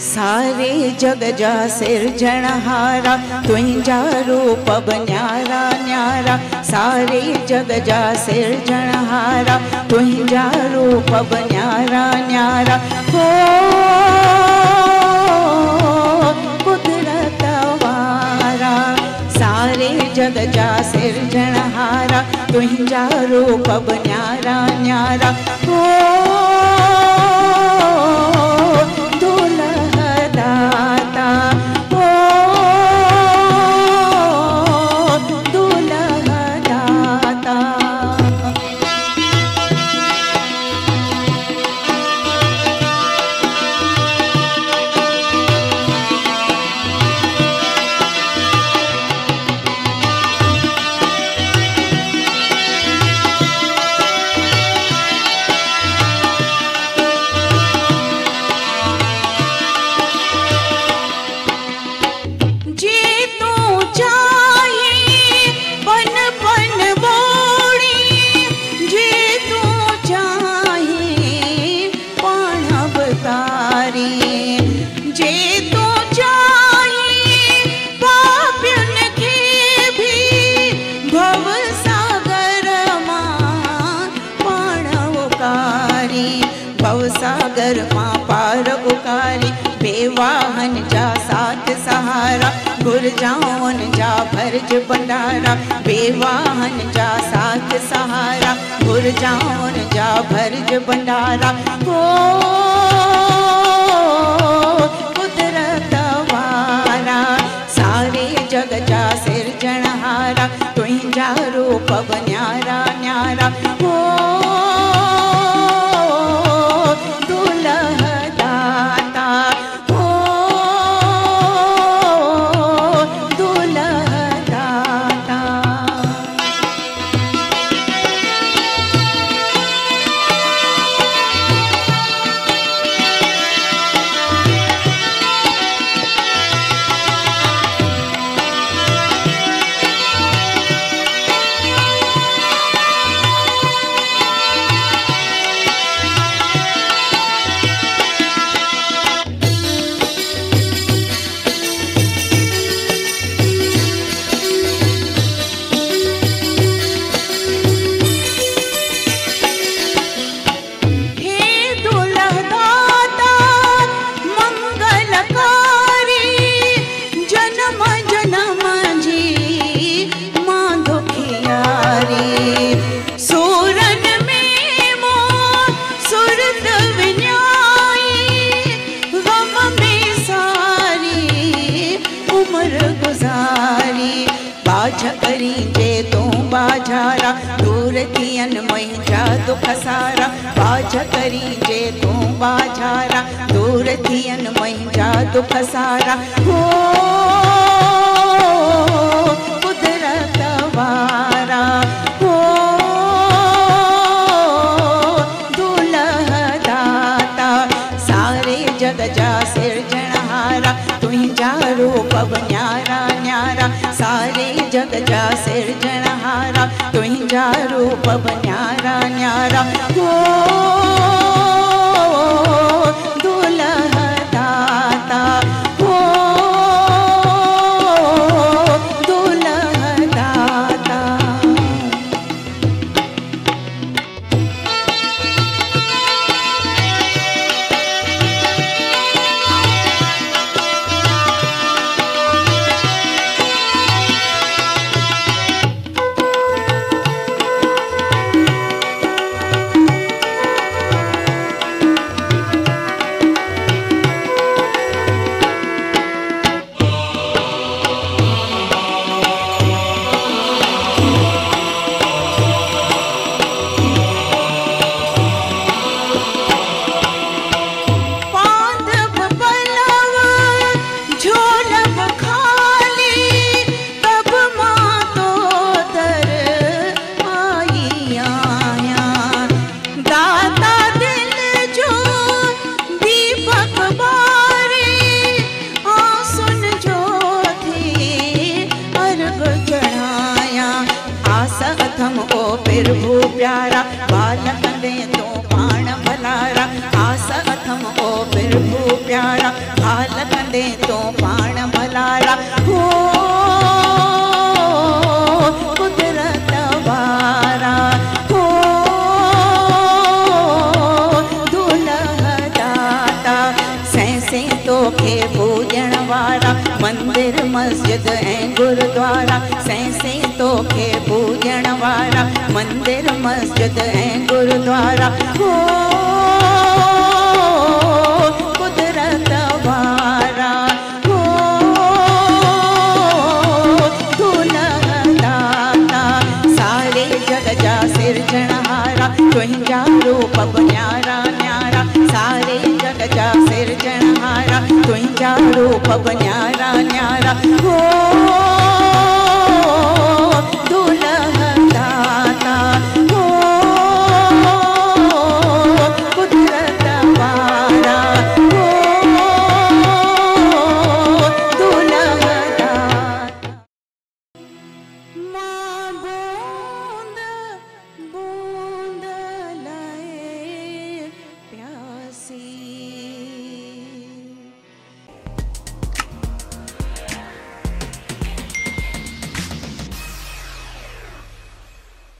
सारे जग जा सिरजणहारा तुंहिंजा रूप न्यारा न्यारा। सारे जग जा सिरजणहारा तुंहिंजा रूप न्यारा न्यारा। हो कुदरत वारा सारे जग जा सिरजणहारा तुंहिंजा रूप न्यारा न्यारा। हो सागर मां पार उकारी बेवाहन जा साथ सहारा। गुर जावन जा भरज भंडारा बेवाहन जा साथ सहारा। गुर जावन जा भरज भंडारा। हो कुदरत वारा सारे जग जा सिरजणहारा तुंहिंजा रूप न्यारा न्यारा। हो करी जे तू बाजारा दूर थियन मुंहिंजा दुख सारा। बाज करी जे तू बाजारा दूर थियन मुंहिंजा दुख सारा। हो कुदरत वारा हो दुलह दाता सारे जग जा सिरजणहारा तुंहिंजा रूप न्यारा न्यारा। सारे जग जा सिरजणहारा तुंहिंजा रूप न्यारा न्यारा। हो दुलह दाता हो दुलह दाता। हाल कंदे तो पाण भलारा हो कुदरत वारा हो दुल्ह दाता सैसे तो के पूजण वारा मंदिर मस्जिद ऐं गुरुद्वारा सैसे तो के पूजण वारा मंदिर मस्जिद ऐं गुरुद्वारा हो कुदरत वारा हो दुल्ह दाता सारे जग जा सिरजणहारा तुंहिंजा रूप न्यारा न्यारा सारे जग जा सिरजणहारा तुंहिंजा रूप न्यारा न्यारा हो